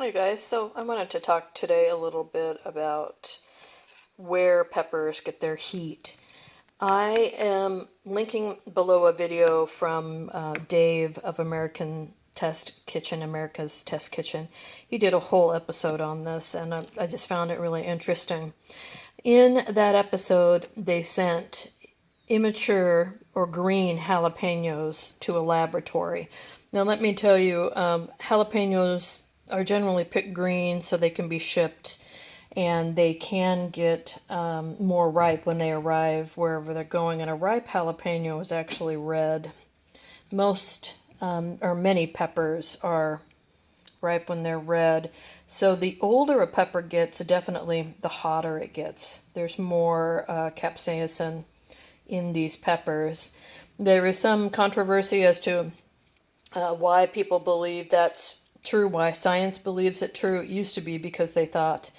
Hi guys, so I wanted to talk today a little bit about where peppers get their heat. I am linking below a video from Dave of America's Test Kitchen. He did a whole episode on this, and I just found it really interesting. In that episode, they sent immature or green jalapenos to a laboratory. Now let me tell you, jalapenos are generally picked green so they can be shipped, and they can get more ripe when they arrive wherever they're going. And a ripe jalapeno is actually red. Most or many peppers are ripe when they're red. So the older a pepper gets, definitely the hotter it gets. There's more capsaicin in these peppers. There is some controversy as to why people believe that's true, why science believes it true. It used to be because they thought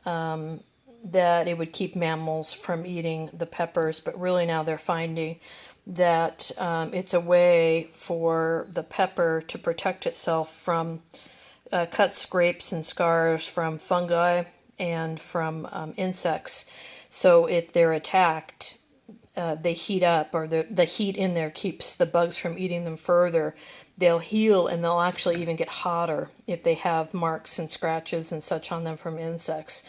that it would keep mammals from eating the peppers, but really now they're finding that it's a way for the pepper to protect itself from cuts, scrapes, and scars from fungi and from insects. So if they're attacked, they heat up, or the heat in there keeps the bugs from eating them further. They'll heal, and they'll actually even get hotter if they have marks and scratches and such on them from insects.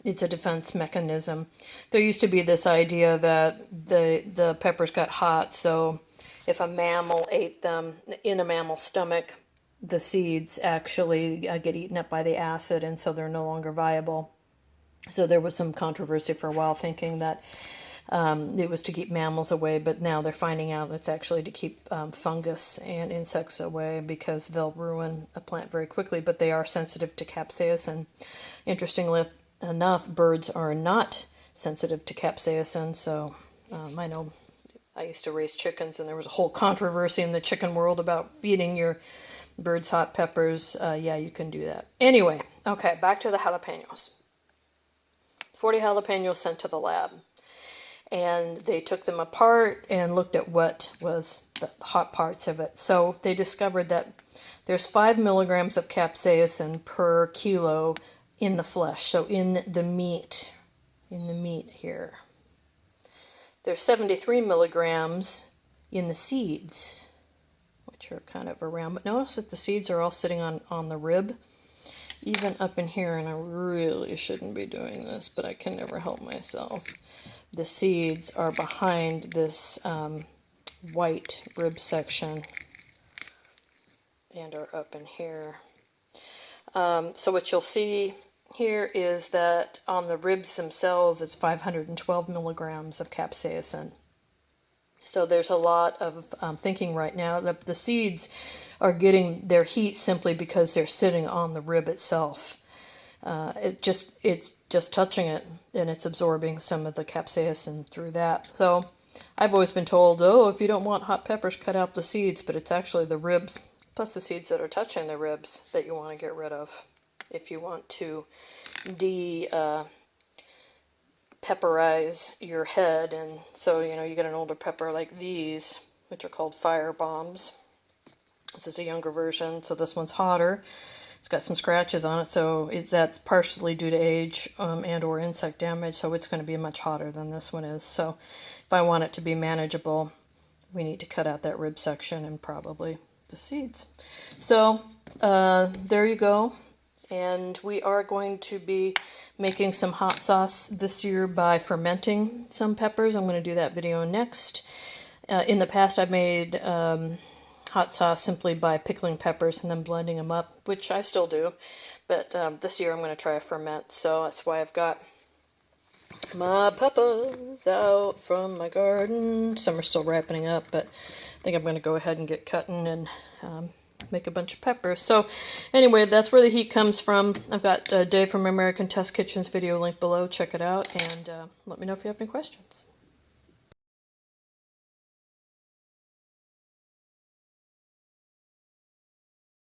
It's a defense mechanism. There used to be this idea that the peppers got hot, so if a mammal ate them in a mammal's stomach, the seeds actually get eaten up by the acid, and so they're no longer viable. So there was some controversy for a while thinking that it was to keep mammals away, but now they're finding out it's actually to keep fungus and insects away, because they'll ruin a plant very quickly, but they are sensitive to capsaicin. Interestingly enough, birds are not sensitive to capsaicin, so I know I used to raise chickens, and there was a whole controversy in the chicken world about feeding your birds hot peppers. Yeah, you can do that. Anyway, okay, back to the jalapenos. 40 jalapenos sent to the lab. And they took them apart and looked at what was the hot parts of it. So they discovered that there's 5 milligrams of capsaicin per kilo in the flesh, so in the meat here. There's 73 milligrams in the seeds, which are kind of around. But notice that the seeds are all sitting on the rib, even up in here, and I really shouldn't be doing this, but I can never help myself. The seeds are behind this white rib section and are up in here. So what you'll see here is that on the ribs themselves, it's 512 milligrams of capsaicin. So there's a lot of thinking right now that the seeds are getting their heat simply because they're sitting on the rib itself. It's just touching it, and it's absorbing some of the capsaicin through that. So I've always been told, oh, if you don't want hot peppers, cut out the seeds, but it's actually the ribs plus the seeds that are touching the ribs that you want to get rid of if you want to pepperize your head. And so, you get an older pepper like these, which are called fire bombs. This is a younger version, so this one's hotter. It's got some scratches on it, so that's partially due to age and or insect damage, so it's going to be much hotter than this one is. So if I want it to be manageable, we need to cut out that rib section and probably the seeds. So there you go. And we are going to be making some hot sauce this year by fermenting some peppers. I'm going to do that video next. In the past, I've made hot sauce simply by pickling peppers and then blending them up, which I still do. But this year I'm going to try a ferment, so that's why I've got my peppers out from my garden. Some are still ripening up, but I think I'm going to go ahead and get cutting and make a bunch of peppers. So anyway, that's where the heat comes from. I've got Dave from American Test Kitchen's video linked below. Check it out, and let me know if you have any questions.